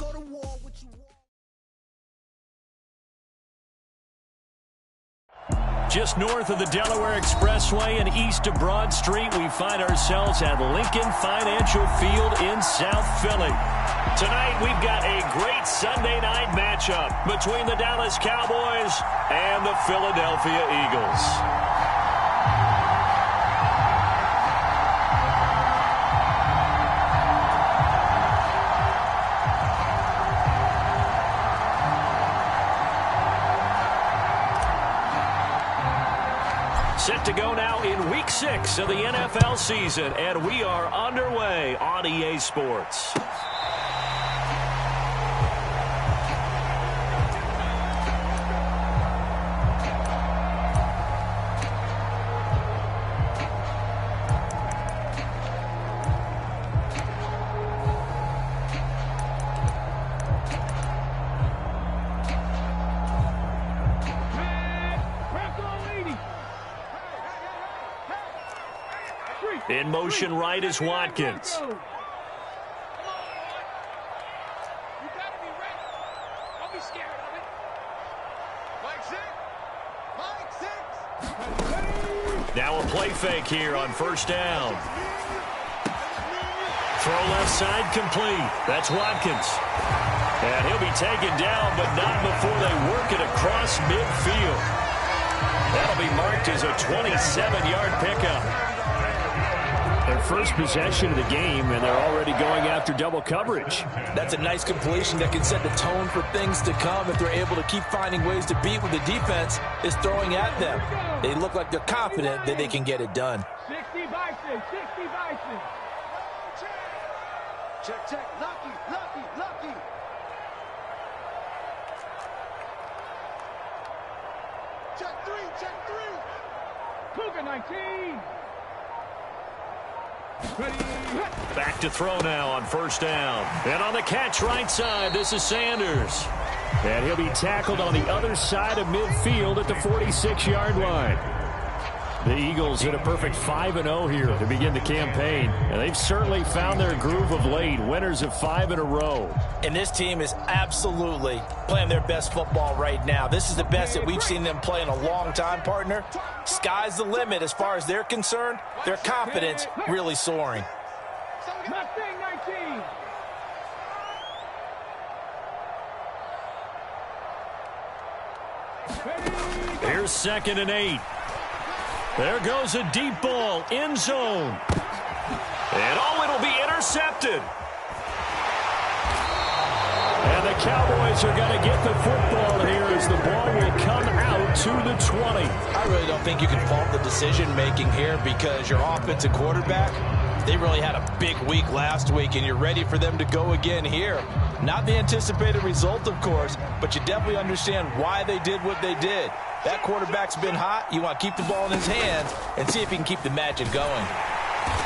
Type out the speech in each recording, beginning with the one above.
go to war with you. Just north of the Delaware Expressway and east of Broad Street, we find ourselves at Lincoln Financial Field in South Philly. Tonight, we've got a great Sunday night matchup between the Dallas Cowboys and the Philadelphia Eagles. Set to go now in Week 6 of the NFL season, and we are underway on EA Sports. In motion right is Watkins. Now a play fake here on first down. Throw left side complete. That's Watkins. And he'll be taken down, but not before they work it across midfield. That'll be marked as a 27-yard pickup. Their first possession of the game, and they're already going after double coverage. That's a nice completion that can set the tone for things to come if they're able to keep finding ways to beat what the defense is throwing at them. They look like they're confident that they can get it done. 60 Bison, 60 Bison. Check, check, lucky. Check three. Cougar 19. Back to throw now on first down. And on the catch right side, this is Sanders. And he'll be tackled on the other side of midfield at the 46-yard line. The Eagles hit a perfect 5-0 here to begin the campaign. And they've certainly found their groove of late, winners of 5 in a row. And this team is absolutely playing their best football right now. This is the best that we've seen them play in a long time, partner. Sky's the limit as far as they're concerned. Their confidence really soaring. Mustang 19. Here's 2nd and 8. There goes a deep ball, end zone. And it'll be intercepted. And the Cowboys are going to get the football here as the ball will come out to the 20. I really don't think you can fault the decision-making here because your offensive quarterback, they really had a big week last week, and you're ready for them to go again here. Not the anticipated result, of course, but you definitely understand why they did what they did. That quarterback's been hot. You want to keep the ball in his hands and see if he can keep the magic going.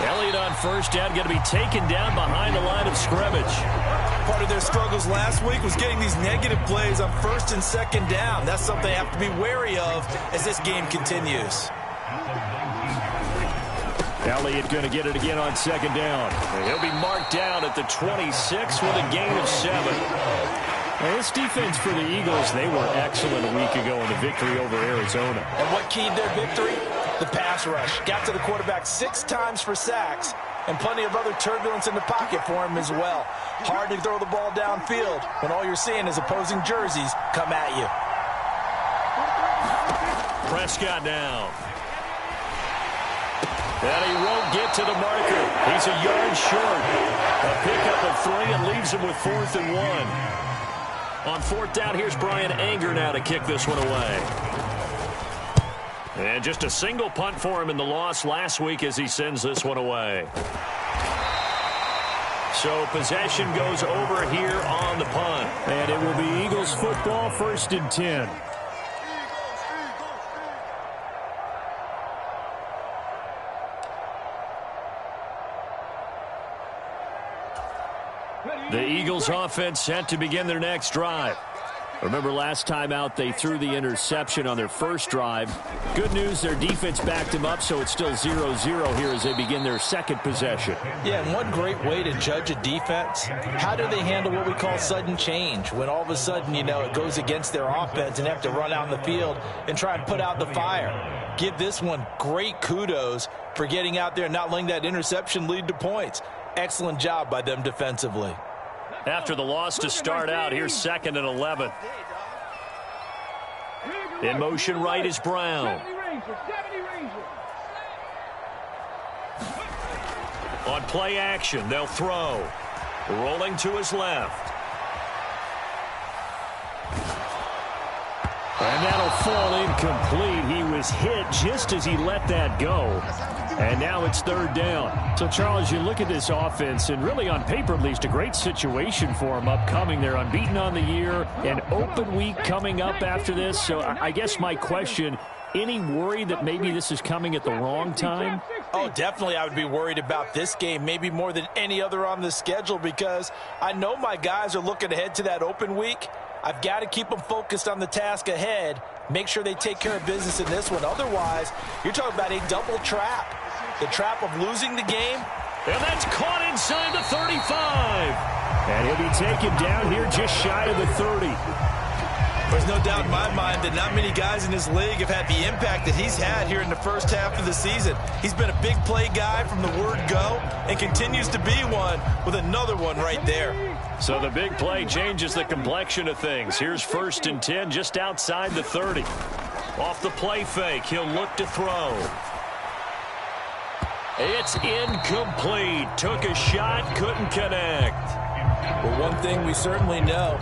Elliott on first down, going to be taken down behind the line of scrimmage. Part of their struggles last week was getting these negative plays on first and second down. That's something they have to be wary of as this game continues. Elliott going to get it again on second down. He'll be marked down at the 26 with a gain of 7. Now, this defense for the Eagles, they were excellent a week ago in the victory over Arizona. And what keyed their victory? The pass rush. Got to the quarterback 6 times for sacks, and plenty of other turbulence in the pocket for him as well. Hard to throw the ball downfield when all you're seeing is opposing jerseys come at you. Prescott down. And he won't get to the marker. He's a yard short. A pickup of 3 and leaves him with 4th and 1. On 4th down, here's Brian Anger now to kick this one away. And just a single punt for him in the loss last week as he sends this one away. So possession goes over here on the punt. And it will be Eagles football, 1st and 10. The Eagles offense set to begin their next drive. Remember last time out, they threw the interception on their first drive. Good news, their defense backed them up, so it's still 0-0 here as they begin their second possession. Yeah, and one great way to judge a defense, how do they handle what we call sudden change? When all of a sudden, you know, it goes against their offense and they have to run out in the field and try and put out the fire. Give this one great kudos for getting out there and not letting that interception lead to points. Excellent job by them defensively. After the loss to start out, here's 2nd and 11. In motion right is Brown. On play action, they'll throw. Rolling to his left. And that'll fall incomplete. He was hit just as he let that go. And now it's 3rd down. So, Charles, you look at this offense, and really on paper at least, a great situation for them upcoming. They're unbeaten on the year, an open week coming up after this. So I guess my question, any worry that maybe this is coming at the wrong time? Oh, definitely I would be worried about this game, maybe more than any other on the schedule, because I know my guys are looking ahead to that open week. I've got to keep them focused on the task ahead, make sure they take care of business in this one. Otherwise, you're talking about a double trap. The trap of losing the game. And that's caught inside the 35. And he'll be taken down here just shy of the 30. There's no doubt in my mind that not many guys in this league have had the impact that he's had here in the first half of the season. He's been a big play guy from the word go and continues to be one with another one right there. So the big play changes the complexion of things. Here's 1st and 10 just outside the 30. Off the play fake, he'll look to throw. It's incomplete. Took a shot, couldn't connect. Well, one thing we certainly know,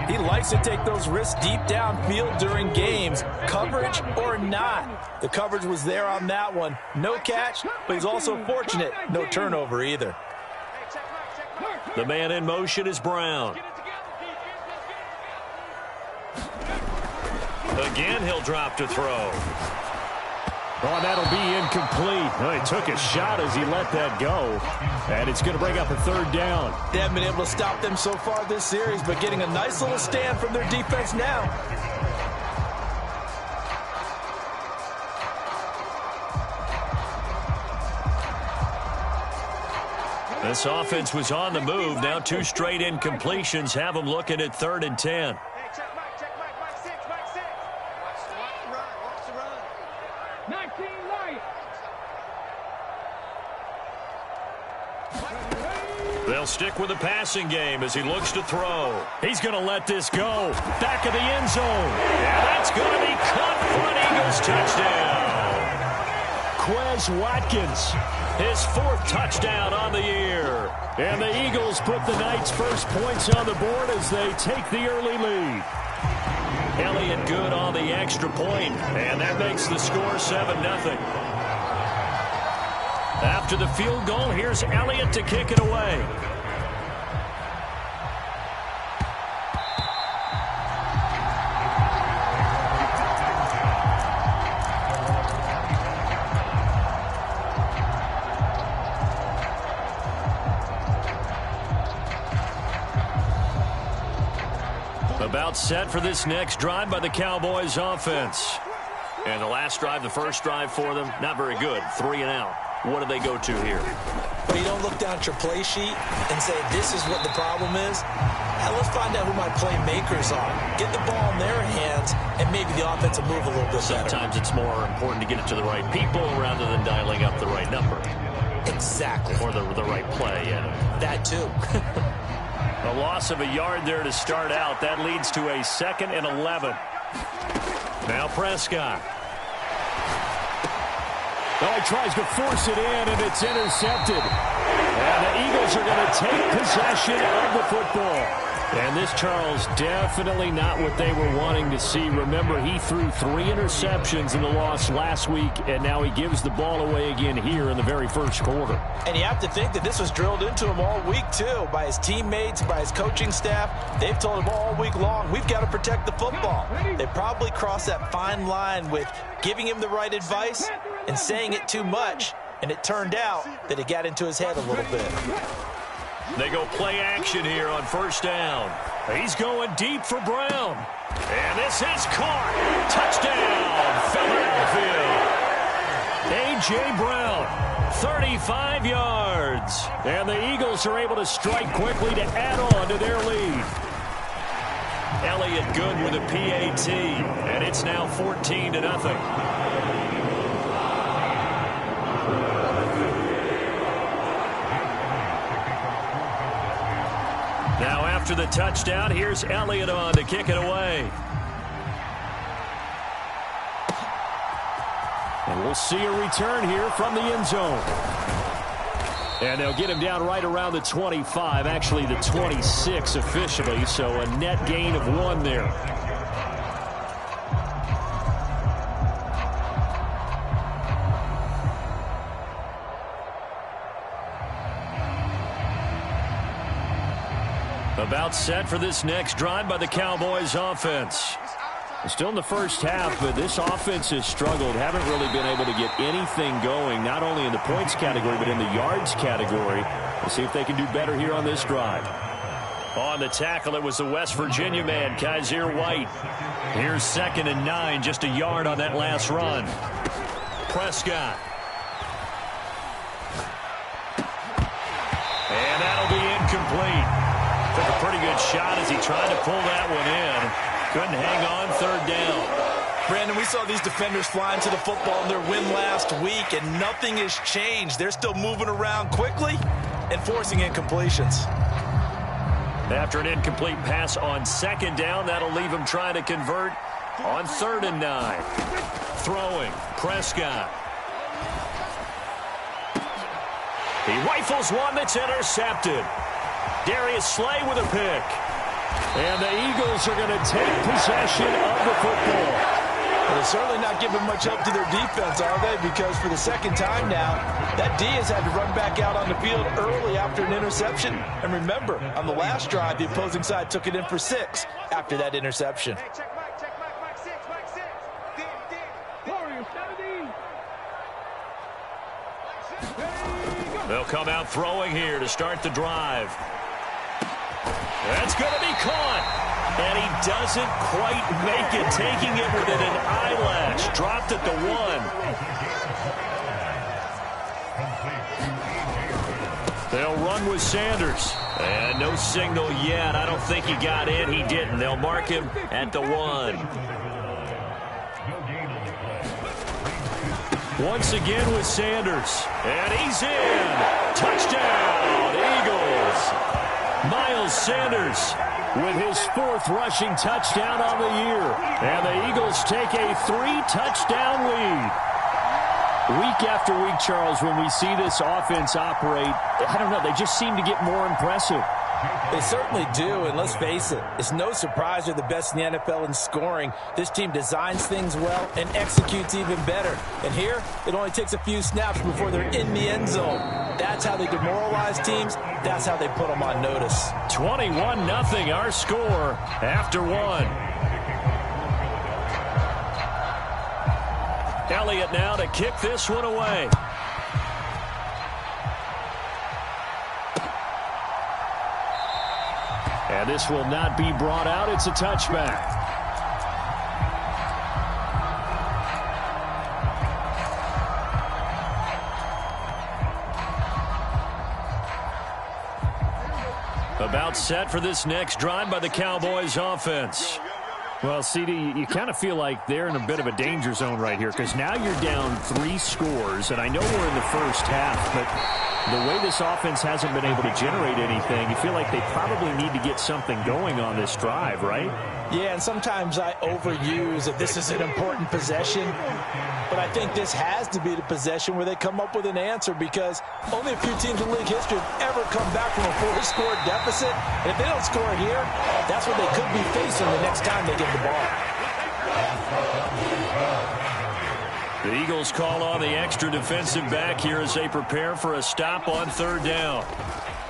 he likes to take those risks deep downfield during games, coverage or not. The coverage was there on that one. No catch, but he's also fortunate. No turnover either. The man in motion is Brown. Again, he'll drop to throw. Oh, that'll be incomplete. Oh, he took a shot as he let that go. And it's going to bring up a 3rd down. They haven't been able to stop them so far this series, but getting a nice little stand from their defense now. This offense was on the move. Now 2 straight incompletions have them looking at 3rd and 10. They'll stick with the passing game as he looks to throw. He's going to let this go. Back of the end zone. And that's going to be caught for an Eagles touchdown. Quez Watkins, his 4th touchdown on the year. And the Eagles put the night's first points on the board as they take the early lead. Elliott good on the extra point, and that makes the score 7-0. After the field goal, here's Elliott to kick it away. About set for this next drive by the Cowboys offense. And the last drive, the first drive for them, not very good. 3 and out. What do they go to here? But you don't look down at your play sheet and say, this is what the problem is. Now let's find out who my playmakers are. Get the ball in their hands, and maybe the offense will move a little bit better. Sometimes it's more important to get it to the right people rather than dialing up the right number. Exactly. Or the right play, yeah. That too. A loss of a yard there to start out. That leads to a 2nd and 11. Now Prescott. Oh, he tries to force it in, and it's intercepted. And the Eagles are going to take possession of the football. And this, Charles, definitely not what they were wanting to see. Remember, he threw 3 interceptions in the loss last week, and now he gives the ball away again here in the very first quarter. And you have to think that this was drilled into him all week, too, by his teammates, by his coaching staff. They've told him all week long, we've got to protect the football. They probably crossed that fine line with giving him the right advice and saying it too much, and it turned out that it got into his head a little bit. They go play action here on 1st down. He's going deep for Brown. And this is caught. Touchdown, Philadelphia. A.J. Brown, 35 yards. And the Eagles are able to strike quickly to add on to their lead. Elliott good with a PAT. And it's now 14-0. Now after the touchdown, here's Elliott on to kick it away. And we'll see a return here from the end zone. And they'll get him down right around the 25, actually the 26 officially, so a net gain of 1 there. About set for this next drive by the Cowboys offense. Still in the first half, but this offense has struggled. Haven't really been able to get anything going, not only in the points category, but in the yards category. We'll see if they can do better here on this drive. On the tackle, it was the West Virginia man, Kaiser White. Here's 2nd and 9, just a yard on that last run. Prescott. And that'll be incomplete. Took a pretty good shot as he tried to pull that one in. Couldn't hang on 3rd down. Brandon, we saw these defenders flying to the football in their win last week, and nothing has changed. They're still moving around quickly and forcing incompletions. After an incomplete pass on 2nd down, that'll leave him trying to convert on 3rd and 9. Throwing, Prescott. He rifles one that's intercepted. Darius Slay with a pick. And the Eagles are going to take possession of the football. Well, they're certainly not giving much help to their defense, are they? Because for the 2nd time now, that D has had to run back out on the field early after an interception. And remember, on the last drive, the opposing side took it in for 6 after that interception. Hey, check Mike 6. Dig. Warriors 70. They'll come out throwing here to start the drive. That's going to be caught. And he doesn't quite make it, taking it within an eyelash. Dropped at the 1. They'll run with Sanders. And no signal yet. I don't think he got in. He didn't. They'll mark him at the 1. Once again with Sanders. And he's in. Touchdown, Eagles. Miles Sanders with his 4th rushing touchdown on the year. And the Eagles take a 3-touchdown lead. Week after week, Charles, when we see this offense operate, I don't know, they just seem to get more impressive. They certainly do, and let's face it, it's no surprise they're the best in the NFL in scoring. This team designs things well and executes even better. And here, it only takes a few snaps before they're in the end zone. That's how they demoralize teams. That's how they put them on notice. 21-0, our score after 1. Elliott now to kick this one away. And this will not be brought out. It's a touchback. About set for this next drive by the Cowboys offense. Well, CD, you kind of feel like they're in a bit of a danger zone right here because now you're down 3 scores, and I know we're in the first half, but the way this offense hasn't been able to generate anything, you feel like they probably need to get something going on this drive, right? Yeah, and sometimes I overuse that this is an important possession, but I think this has to be the possession where they come up with an answer because only a few teams in league history have ever come back from a 4-score deficit, and if they don't score here, that's what they could be facing the next time they get the ball. The Eagles call on the extra defensive back here as they prepare for a stop on 3rd down.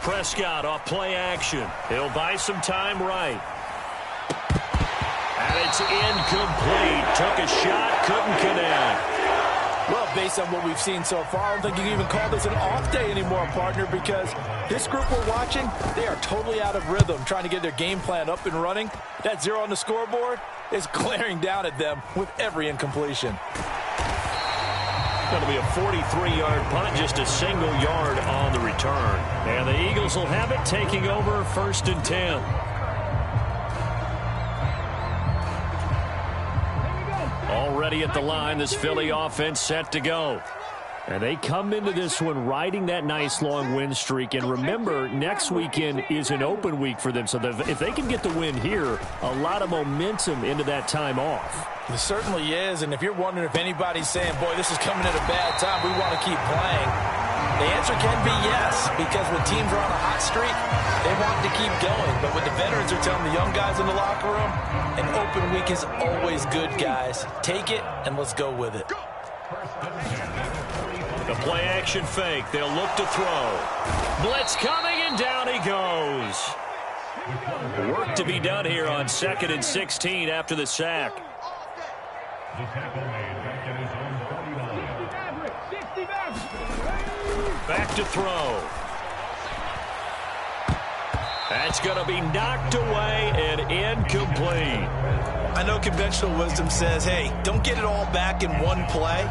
Prescott off play action. He'll buy some time right. And it's incomplete. Took a shot, couldn't connect. Well, based on what we've seen so far, I don't think you can even call this an off day anymore, partner, because this group we're watching, they are totally out of rhythm, trying to get their game plan up and running. That 0 on the scoreboard is glaring down at them with every incompletion. Going to be a 43-yard punt, just a single yard on the return. And the Eagles will have it, taking over 1st and 10. Already at the line, this Philly offense set to go. And they come into this one riding that nice long win streak. And remember, next weekend is an open week for them. So if they can get the win here, a lot of momentum into that time off. It certainly is. And if you're wondering if anybody's saying, boy, this is coming at a bad time, we want to keep playing, the answer can be yes. Because when teams are on a hot streak, they want to keep going. But what the veterans are telling the young guys in the locker room, an open week is always good, guys. Take it and let's go with it. The play action fake. They'll look to throw. Blitz coming, and down he goes. Work to be done here on 2nd and 16 after the sack. Back to throw. That's going to be knocked away and incomplete. I know conventional wisdom says, hey, don't get it all back in one play.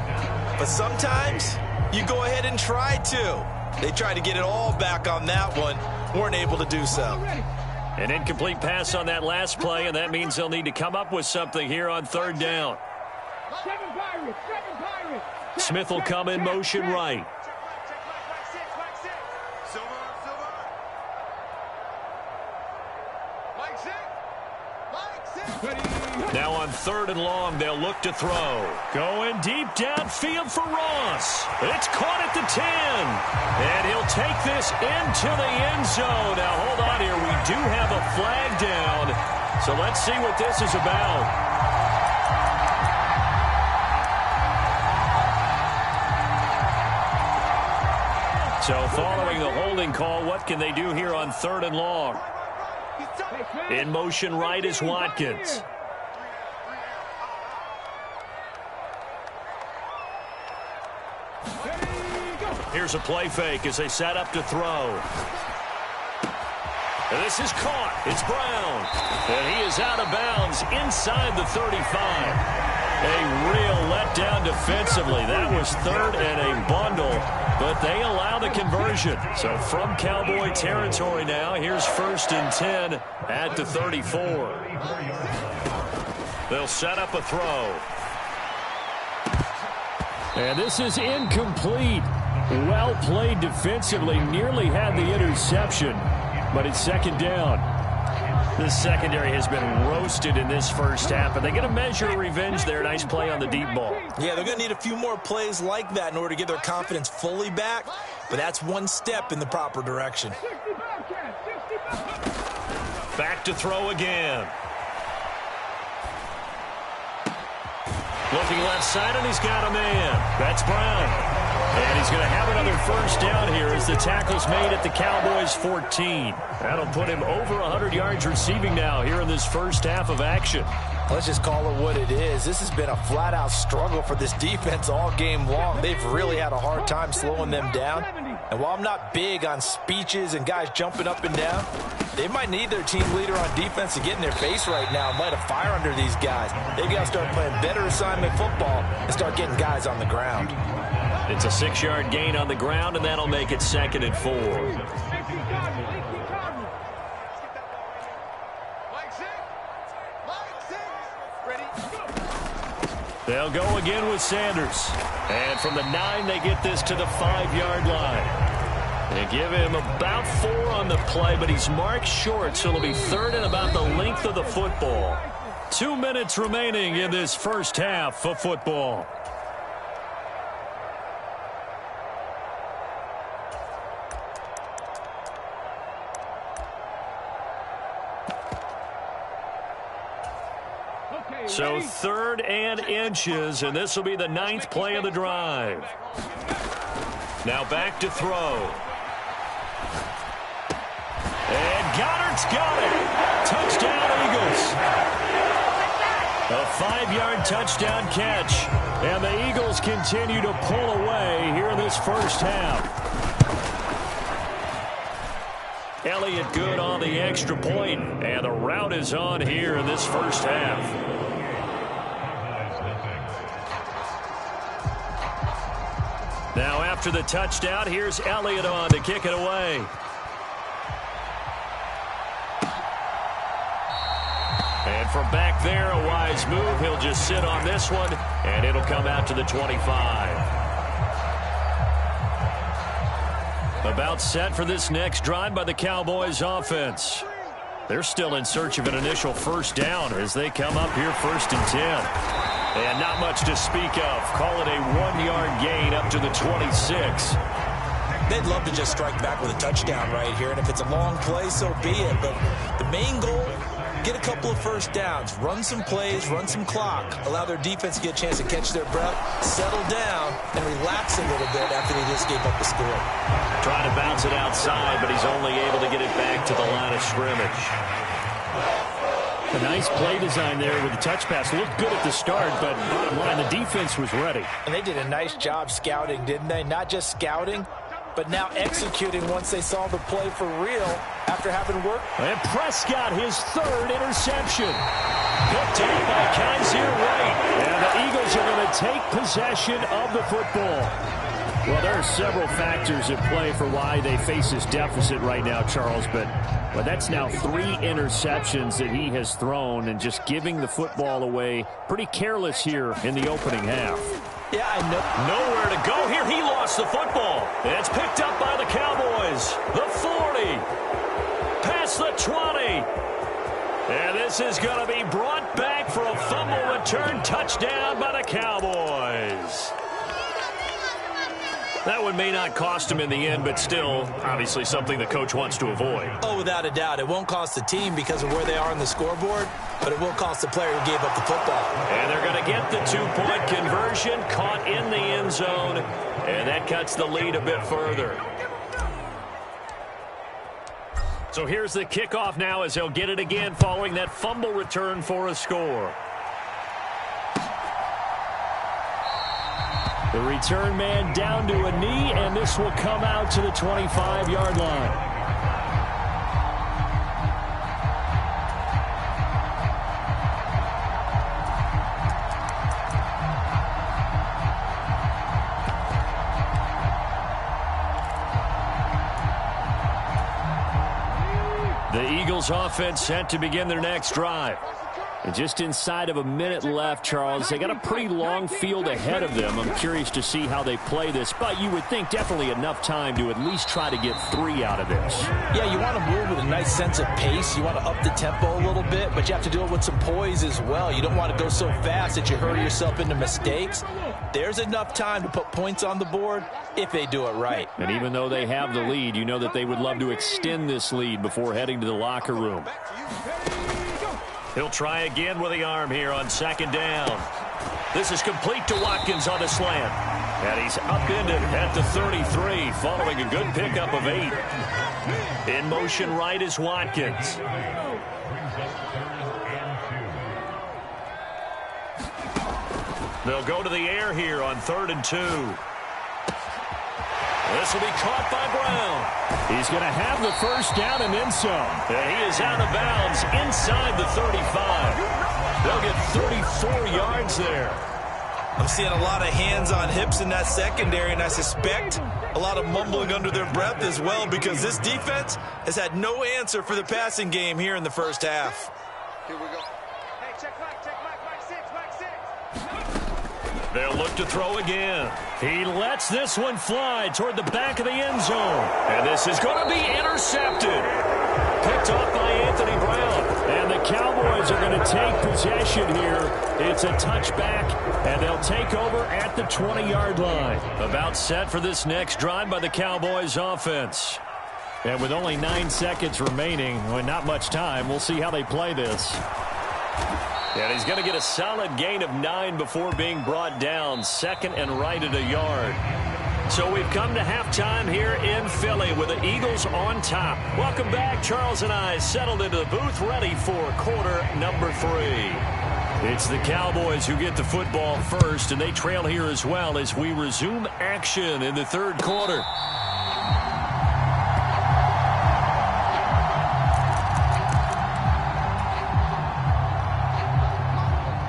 But sometimes you go ahead and try to. They tried to get it all back on that one. Weren't able to do so. An incomplete pass on that last play, and that means they'll need to come up with something here on 3rd down. Smith will come in motion right. Now on 3rd and long, they'll look to throw. Going deep downfield for Ross. It's caught at the 10. And he'll take this into the end zone. Now, hold on here. We do have a flag down. So let's see what this is about. So following the holding call, what can they do here on 3rd and long? In motion right is Watkins. Here's a play fake as they set up to throw. And this is caught. It's Brown. And he is out of bounds inside the 35. A real letdown defensively. That was 3rd and a bundle, but they allow the conversion. So from Cowboy territory now, here's 1st and 10 at the 34. They'll set up a throw. And this is incomplete. Well played defensively. Nearly had the interception, but it's 2nd down. The secondary has been roasted in this first half, and they get a measure of revenge there. Nice play on the deep ball. Yeah, they're going to need a few more plays like that in order to get their confidence fully back, but that's one step in the proper direction. Back to throw again. Looking left side, and he's got a man. That's Brown. And he's going to have another 1st down here as the tackle's made at the Cowboys' 14. That'll put him over 100 yards receiving now here in this first half of action. Let's just call it what it is. This has been a flat-out struggle for this defense all game long. They've really had a hard time slowing them down. And while I'm not big on speeches and guys jumping up and down, they might need their team leader on defense to get in their face right now and light a fire under these guys. They've got to start playing better assignment football and start getting guys on the ground. It's a 6-yard gain on the ground, and that'll make it 2nd and 4. They'll go again with Sanders. And from the 9, they get this to the 5-yard line. They give him about 4 on the play, but he's marked short, so it'll be 3rd and about the length of the football. 2 minutes remaining in this first half of football. So 3rd and inches, and this will be the 9th play of the drive. Now back to throw. And Goddard's got it. Touchdown, Eagles. A 5-yard touchdown catch. And the Eagles continue to pull away here in this first half. Elliott good on the extra point, and the route is on here in this first half. Now after the touchdown, here's Elliott on to kick it away. And from back there, a wise move. He'll just sit on this one, and it'll come out to the 25. About set for this next drive by the Cowboys offense. They're still in search of an initial first down as they come up here 1st and 10. And not much to speak of. Call it a 1-yard gain up to the 26. They'd love to just strike back with a touchdown right here, and if it's a long play, so be it. But the main goal, get a couple of first downs, run some plays, run some clock, allow their defense to get a chance to catch their breath, settle down, and relax a little bit after they just gave up the score. Trying to bounce it outside, but he's only able to get it back to the line of scrimmage. A nice play design there with the touch pass. Looked good at the start, but bottom line, the defense was ready. And they did a nice job scouting, didn't they? Not just scouting, but now executing once they saw the play for real after having worked. And Prescott, his 3rd interception. Picked up by Kaiser White. And the Eagles are going to take possession of the football. Well, there are several factors at play for why they face this deficit right now, Charles, but that's now 3 interceptions that he has thrown and just giving the football away pretty careless here in the opening half. Yeah, I know. Nowhere to go here. He lost the football. It's picked up by the Cowboys. The 40. Past the 20. And this is going to be brought back for a fumble return touchdown by the Cowboys. That one may not cost him in the end, but still, obviously something the coach wants to avoid. Oh, without a doubt. It won't cost the team because of where they are on the scoreboard, but it will cost the player who gave up the football. And they're going to get the 2-point conversion, caught in the end zone, and that cuts the lead a bit further. So here's the kickoff now as they'll get it again following that fumble return for a score. The return man down to a knee, and this will come out to the 25-yard line. The Eagles offense set to begin their next drive. And just inside of a minute left, Charles. They got a pretty long field ahead of them. I'm curious to see how they play this, but you would think definitely enough time to at least try to get 3 out of this. Yeah, you want to move with a nice sense of pace. You want to up the tempo a little bit, but you have to do it with some poise as well. You don't want to go so fast that you hurry yourself into mistakes. There's enough time to put points on the board if they do it right. And even though they have the lead, you know that they would love to extend this lead before heading to the locker room. He'll try again with the arm here on 2nd down. This is complete to Watkins on the slant. And he's upended at the 33 following a good pickup of 8. In motion right is Watkins. They'll go to the air here on 3rd and 2. This will be caught by Brown. He's going to have the first down and then some. And he is out of bounds inside the 35. They'll get 34 yards there. I'm seeing a lot of hands on hips in that secondary, and I suspect a lot of mumbling under their breath as well because this defense has had no answer for the passing game here in the first half. Here we go. Hey, check Mike 6, Mike 6. They'll look to throw again. He lets this one fly toward the back of the end zone. And this is going to be intercepted. Picked off by Anthony Brown. And the Cowboys are going to take possession here. It's a touchback, and they'll take over at the 20-yard line. About set for this next drive by the Cowboys offense. And with only 9 seconds remaining, well, not much time, we'll see how they play this. And he's going to get a solid gain of 9 before being brought down. 2nd and right at a yard. So we've come to halftime here in Philly with the Eagles on top. Welcome back. Charles and I settled into the booth ready for quarter number 3. It's the Cowboys who get the football first, and they trail here as well as we resume action in the third quarter.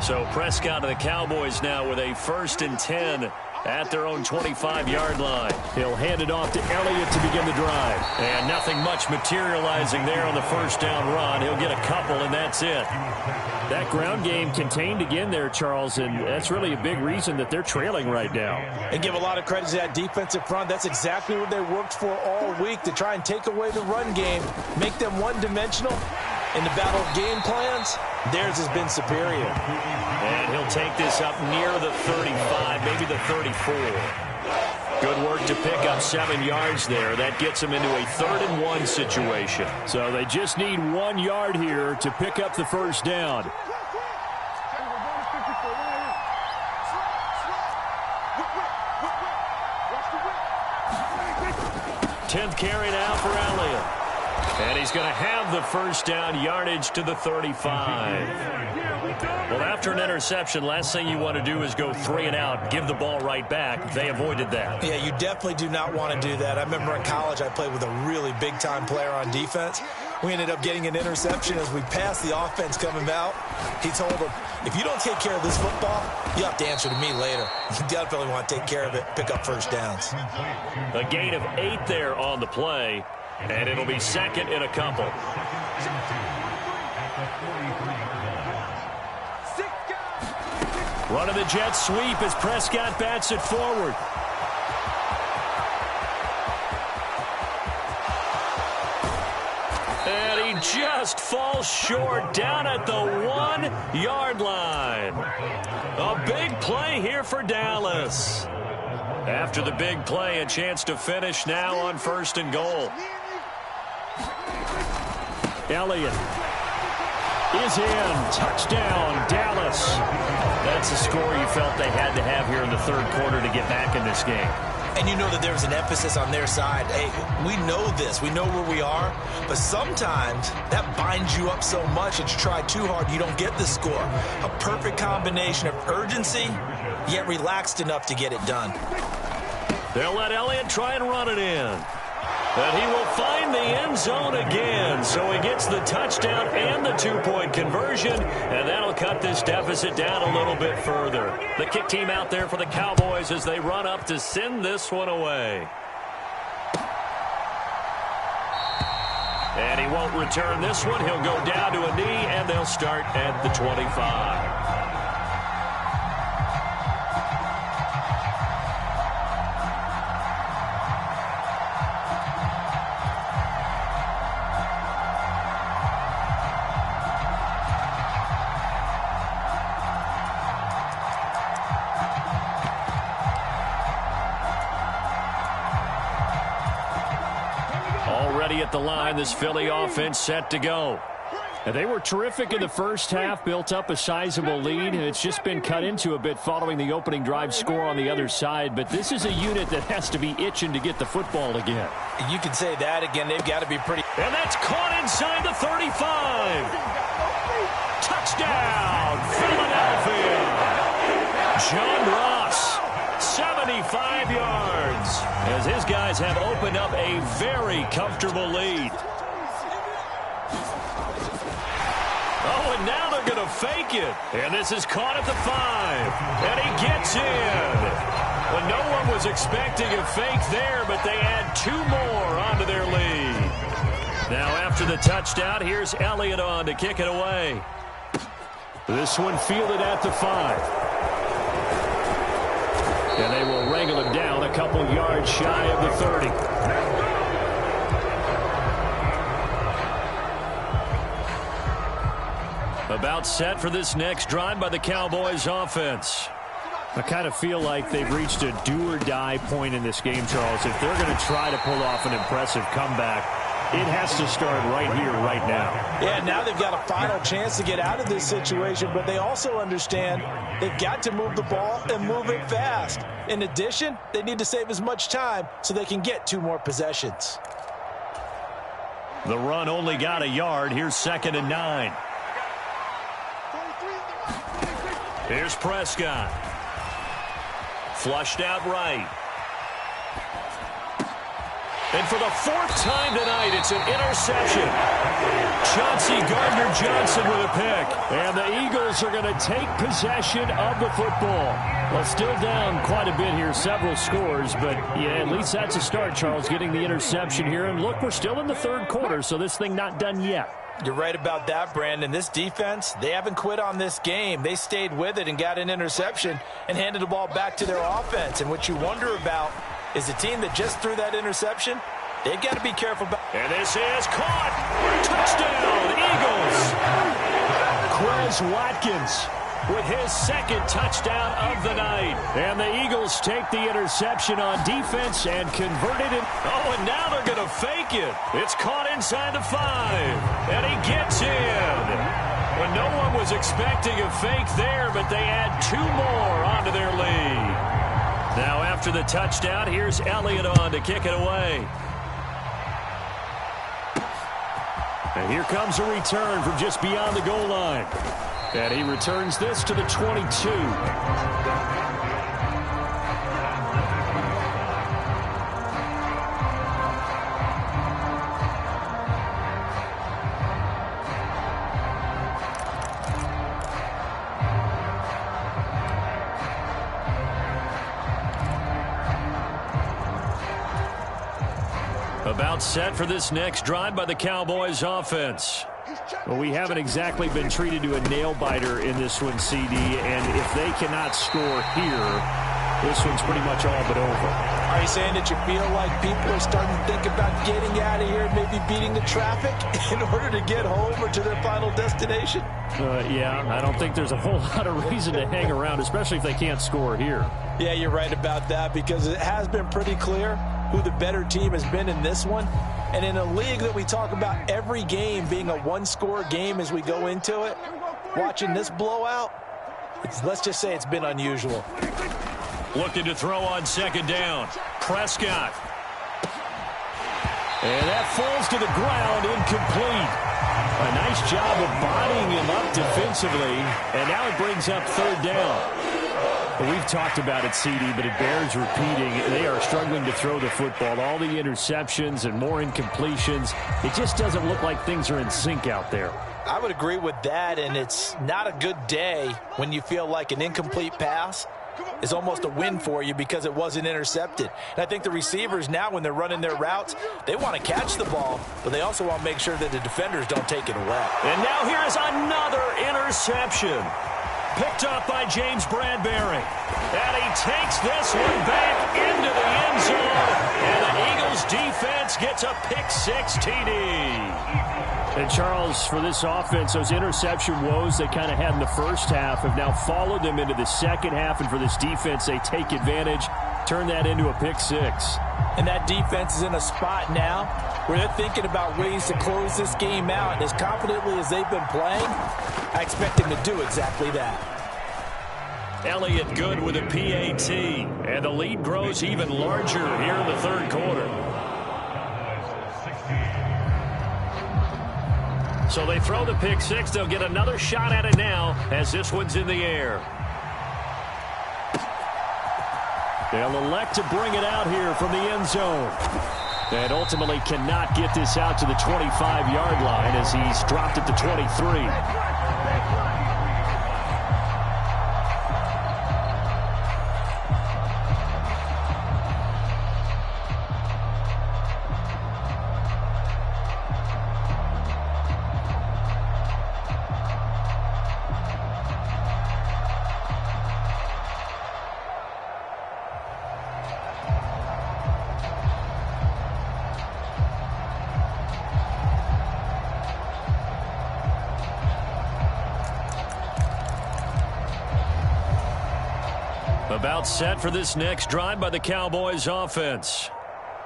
So Prescott and the Cowboys now with a 1st and 10 at their own 25-yard line. He'll hand it off to Elliott to begin the drive. And nothing much materializing there on the first down run. He'll get a couple, and that's it. That ground game contained again there, Charles, and that's really a big reason that they're trailing right now. And give a lot of credit to that defensive front. That's exactly what they worked for all week, to try and take away the run game, make them one-dimensional. In the battle of game plans, theirs has been superior. And he'll take this up near the 35, maybe the 34. Good work to pick up 7 yards there. That gets him into a 3rd and 1 situation. So they just need 1 yard here to pick up the first down. 10th carry now for Elliott. And he's going to have the first down, yardage to the 35. Well, after an interception, last thing you want to do is go 3 and out, give the ball right back. They avoided that. Yeah, you definitely do not want to do that. I remember in college I played with a really big-time player on defense. We ended up getting an interception as we passed the offense coming out. He told him, if you don't take care of this football, you have to answer to me later. You definitely want to take care of it, pick up first downs. A gain of 8 there on the play. And it'll be 2nd and a couple. Running the jet sweep as Prescott bats it forward. And he just falls short down at the 1-yard line. A big play here for Dallas. After the big play, a chance to finish now on 1st and goal. Elliott is in. Touchdown, Dallas. That's a score you felt they had to have here in the third quarter to get back in this game. And you know that there's an emphasis on their side. Hey, we know this. We know where we are. But sometimes that binds you up so much that you try too hard, you don't get the score. A perfect combination of urgency, yet relaxed enough to get it done. They'll let Elliott try and run it in. And he will find the end zone again. So he gets the touchdown and the 2-point conversion. And that'll cut this deficit down a little bit further. The kick team out there for the Cowboys as they run up to send this one away. And he won't return this one. He'll go down to a knee, and they'll start at the 25. At the line, this Philly offense set to go. And they were terrific in the first half, built up a sizable lead, and it's just been cut into a bit following the opening drive score on the other side. But this is a unit that has to be itching to get the football again. You can say that again. They've got to be pretty. And that's caught inside the 35. Touchdown, Philadelphia. John Ross, 75 yards, as his guys have opened up a very comfortable lead. Oh, and now they're going to fake it. And this is caught at the 5. And he gets in. Well, no one was expecting a fake there, but they add 2 more onto their lead. Now after the touchdown, here's Elliott on to kick it away. This one fielded at the 5. And they will wrangle him down a couple yards shy of the 30. About set for this next drive by the Cowboys offense. I kind of feel like they've reached a do-or-die point in this game, Charles. If they're going to try to pull off an impressive comeback, it has to start right here, right now. Yeah, now they've got a final chance to get out of this situation, but they also understand they've got to move the ball and move it fast. In addition, they need to save as much time so they can get 2 more possessions. The run only got a yard. Here's 2nd and 9. Here's Prescott. Flushed out right. And for the fourth time tonight, it's an interception. Chauncey Gardner-Johnson with a pick. And the Eagles are going to take possession of the football. Well, still down quite a bit here, several scores. But, yeah, at least that's a start, Charles, getting the interception here. And, look, we're still in the third quarter, so this thing not done yet. You're right about that, Brandon. This defense, they haven't quit on this game. They stayed with it and got an interception and handed the ball back to their offense. And what you wonder about is the team that just threw that interception, they've got to be careful about. And this is caught. Touchdown, Eagles. Quez Watkins with his second touchdown of the night. And the Eagles take the interception on defense and converted it. Oh, and now they're going to fake it. It's caught inside the 5. And he gets in. Well, no one was expecting a fake there, but they add 2 more onto their lead. Now after the touchdown, here's Elliott on to kick it away. And here comes a return from just beyond the goal line. And he returns this to the 22. About set for this next drive by the Cowboys offense. Well, we haven't exactly been treated to a nail-biter in this one, CD, and if they cannot score here, this one's pretty much all but over. Are you saying that you feel like people are starting to think about getting out of here, maybe beating the traffic in order to get home or to their final destination? Yeah, I don't think there's a whole lot of reason to hang around, especially if they can't score here. Yeah, you're right about that, because it has been pretty clear who the better team has been in this one. And in a league that we talk about every game being a one-score game as we go into it, watching this blowout, let's just say it's been unusual. Looking to throw on second down. Prescott. And that falls to the ground, incomplete. A nice job of bodying him up defensively, and now it brings up third down. We've talked about it, CD, but it bears repeating. They are struggling to throw the football. All the interceptions and more incompletions. It just doesn't look like things are in sync out there. I would agree with that, and it's not a good day when you feel like an incomplete pass is almost a win for you because it wasn't intercepted. And I think the receivers now, when they're running their routes, they want to catch the ball, but they also want to make sure that the defenders don't take it away. And now here is another interception. Picked up by James Bradbury. And he takes this one back into the end zone. And the Eagles defense gets a pick-6 TD. And, Charles, for this offense, those interception woes they kind of had in the first half have now followed them into the second half. And for this defense, they take advantage, turn that into a pick-6. And that defense is in a spot now where they're thinking about ways to close this game out. And as confidently as they've been playing, I expect them to do exactly that. Elliott good with a PAT. And the lead grows even larger here in the third quarter. So they throw the pick-6. They'll get another shot at it now as this one's in the air. They'll elect to bring it out here from the end zone. And ultimately cannot get this out to the 25-yard line as he's dropped at the 23. About set for this next drive by the Cowboys offense.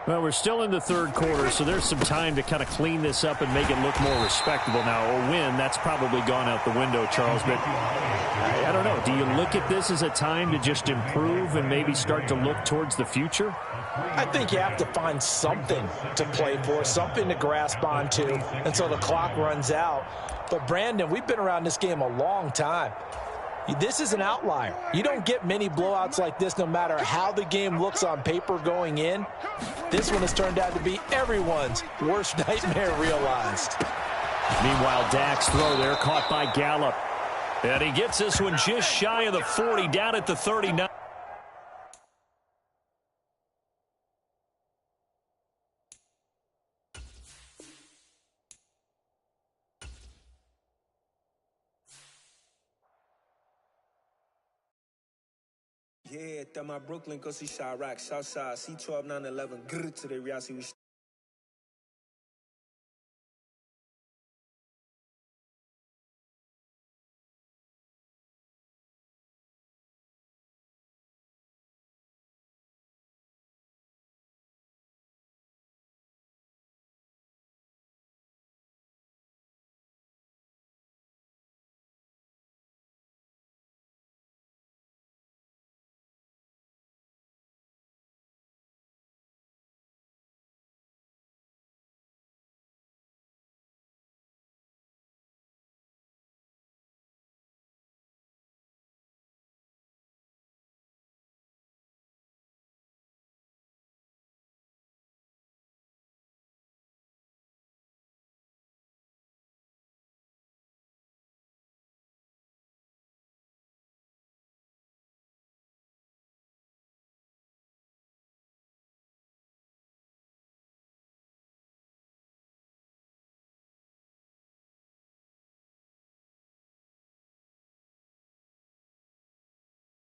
Well, we're still in the third quarter, so there's some time to kind of clean this up and make it look more respectable. Now, a win, that's probably gone out the window, Charles, but I don't know. Do you look at this as a time to just improve and maybe start to look towards the future? I think you have to find something to play for, something to grasp onto until the clock runs out. But, Brandon, we've been around this game a long time. This is an outlier. You don't get many blowouts like this no matter how the game looks on paper going in. This one has turned out to be everyone's worst nightmare realized. Meanwhile, Dak's throw there caught by Gallup. And he gets this one just shy of the 40, down at the 39. Yeah, that my Brooklyn, go see Chirac, Southside, C12, 911, grrr, to the reality we